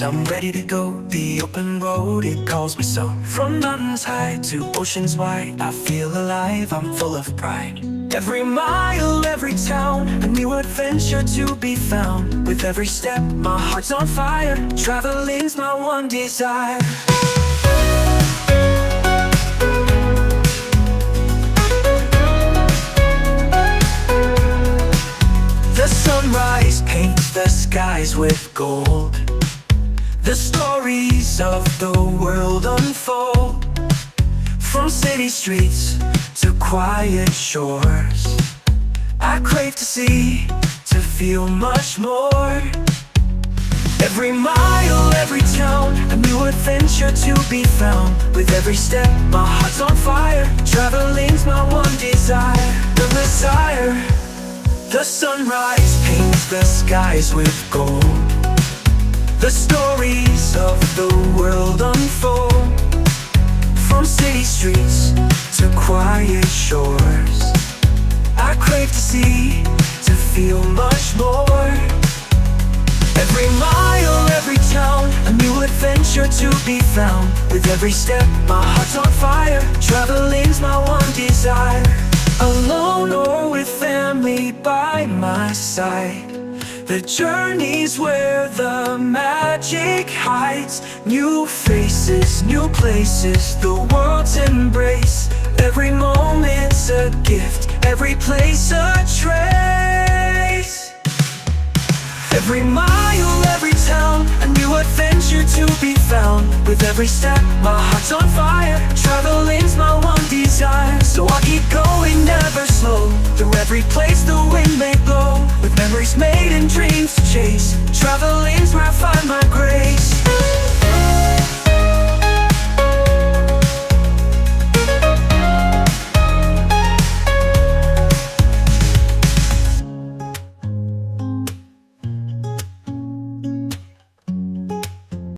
I'm ready to go. The open road, it calls me so. From mountains high to oceans wide, I feel alive, I'm full of pride. Every mile, every town, a new adventure to be found. With every step, my heart's on fire. Traveling's my one desire. The sunrise paints the skies with gold. The stories of the world unfold. From city streets to quiet shores, I crave to see, to feel much more. Every mile, every town, a new adventure to be found. With every step, my heart's on fire. Traveling's my one desire, the desire. The sunrise paints the skies with gold. The stories of the world unfold. From city streets to quiet shores, I crave to see, to feel much more. Every mile, every town, a new adventure to be found. With every step, my heart's on fire. Traveling's my one desire. Alone or with family by my side, the journey's where the magic hides. New faces, new places, the world's embrace. Every moment's a gift, every place a trace. Every mile, every town, a new adventure to be found. With every step, my heart's on fire. Traveling's my one desire. So I keep going, never slow. Through every place the wind may blow. With memories made and dreams to chase, traveling's where I find my grace.